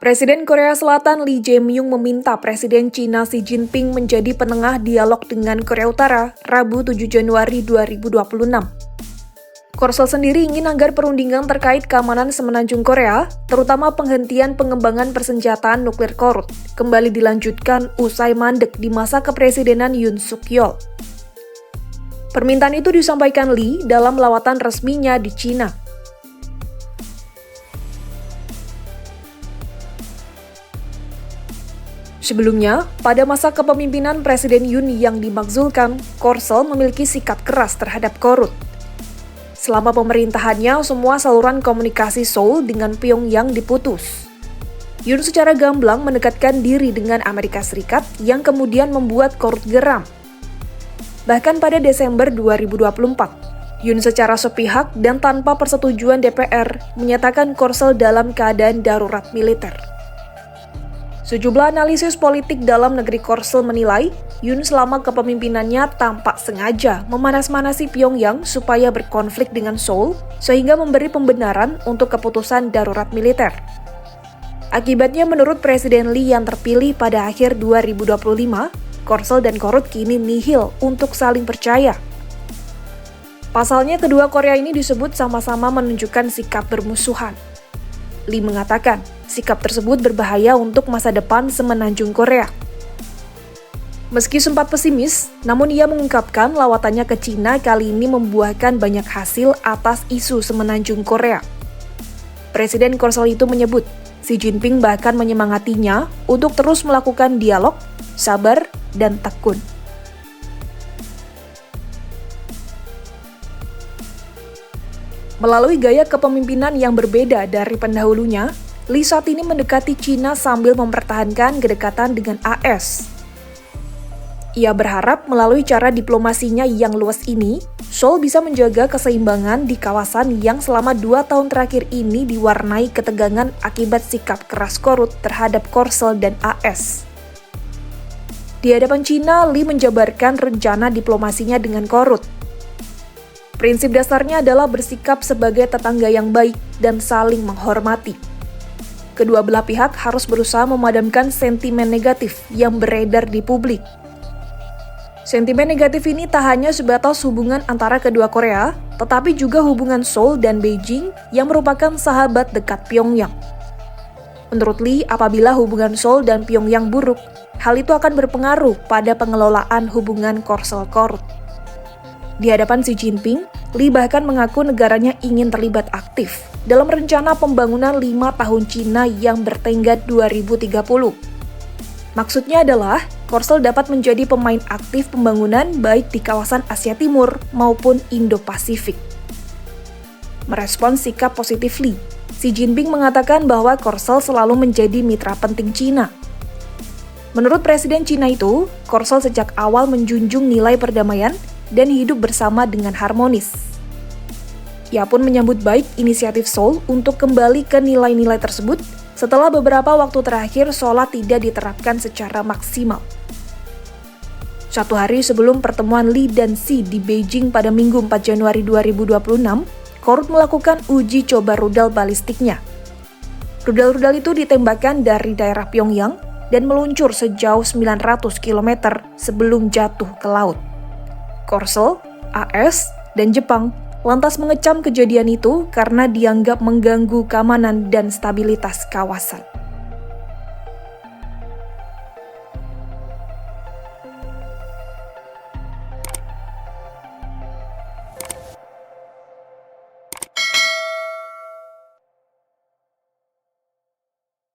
Presiden Korea Selatan Lee Jae-myung meminta Presiden Cina Xi Jinping menjadi penengah dialog dengan Korea Utara Rabu 7 Januari 2026. Korsel sendiri ingin agar perundingan terkait keamanan semenanjung Korea, terutama penghentian pengembangan persenjataan nuklir Korut, kembali dilanjutkan usai mandek di masa kepresidenan Yoon Suk Yeol. Permintaan itu disampaikan Lee dalam lawatan resminya di Cina. Sebelumnya, pada masa kepemimpinan Presiden Yoon yang dimakzulkan, Korsel memiliki sikap keras terhadap Korut. Selama pemerintahannya, semua saluran komunikasi Seoul dengan Pyongyang diputus. Yoon secara gamblang mendekatkan diri dengan Amerika Serikat yang kemudian membuat Korut geram. Bahkan pada Desember 2024, Yoon secara sepihak dan tanpa persetujuan DPR menyatakan Korsel dalam keadaan darurat militer. Sejumlah analisis politik dalam negeri Korsel menilai, Yoon selama kepemimpinannya tampak sengaja memanas-manasi Pyongyang supaya berkonflik dengan Seoul, sehingga memberi pembenaran untuk keputusan darurat militer. Akibatnya menurut Presiden Lee yang terpilih pada akhir 2025, Korsel dan Korut kini nihil untuk saling percaya. Pasalnya kedua Korea ini disebut sama-sama menunjukkan sikap bermusuhan. Lee mengatakan, sikap tersebut berbahaya untuk masa depan semenanjung Korea. Meski sempat pesimis, namun ia mengungkapkan lawatannya ke Cina kali ini membuahkan banyak hasil atas isu semenanjung Korea. Presiden Korsel itu menyebut, Xi Jinping bahkan menyemangatinya untuk terus melakukan dialog, sabar, dan tekun. Melalui gaya kepemimpinan yang berbeda dari pendahulunya, Lee saat ini mendekati Cina sambil mempertahankan kedekatan dengan AS. Ia berharap melalui cara diplomasinya yang luas ini, Seoul bisa menjaga keseimbangan di kawasan yang selama 2 tahun terakhir ini diwarnai ketegangan akibat sikap keras Korut terhadap Korsel dan AS. Di hadapan Cina, Lee menjabarkan rencana diplomasinya dengan Korut. Prinsip dasarnya adalah bersikap sebagai tetangga yang baik dan saling menghormati. Kedua belah pihak harus berusaha memadamkan sentimen negatif yang beredar di publik. Sentimen negatif ini tak hanya sebatas hubungan antara kedua Korea, tetapi juga hubungan Seoul dan Beijing yang merupakan sahabat dekat Pyongyang. Menurut Lee, apabila hubungan Seoul dan Pyongyang buruk, hal itu akan berpengaruh pada pengelolaan hubungan Korsel-Korut. Di hadapan Xi Jinping, Lee bahkan mengaku negaranya ingin terlibat aktif dalam rencana pembangunan 5 tahun Cina yang bertenggat 2030. Maksudnya adalah, Korsel dapat menjadi pemain aktif pembangunan baik di kawasan Asia Timur maupun Indo-Pasifik. Merespons sikap positif Lee, Xi Jinping mengatakan bahwa Korsel selalu menjadi mitra penting Cina. Menurut Presiden Cina itu, Korsel sejak awal menjunjung nilai perdamaian dan hidup bersama dengan harmonis. Ia pun menyambut baik inisiatif Seoul untuk kembali ke nilai-nilai tersebut setelah beberapa waktu terakhir sholat tidak diterapkan secara maksimal. 1 hari sebelum pertemuan Lee dan Xi di Beijing pada Minggu 4 Januari 2026, Korut melakukan uji coba rudal balistiknya. Rudal-rudal itu ditembakkan dari daerah Pyongyang dan meluncur sejauh 900 km sebelum jatuh ke laut. Korsel, AS, dan Jepang lantas mengecam kejadian itu karena dianggap mengganggu keamanan dan stabilitas kawasan.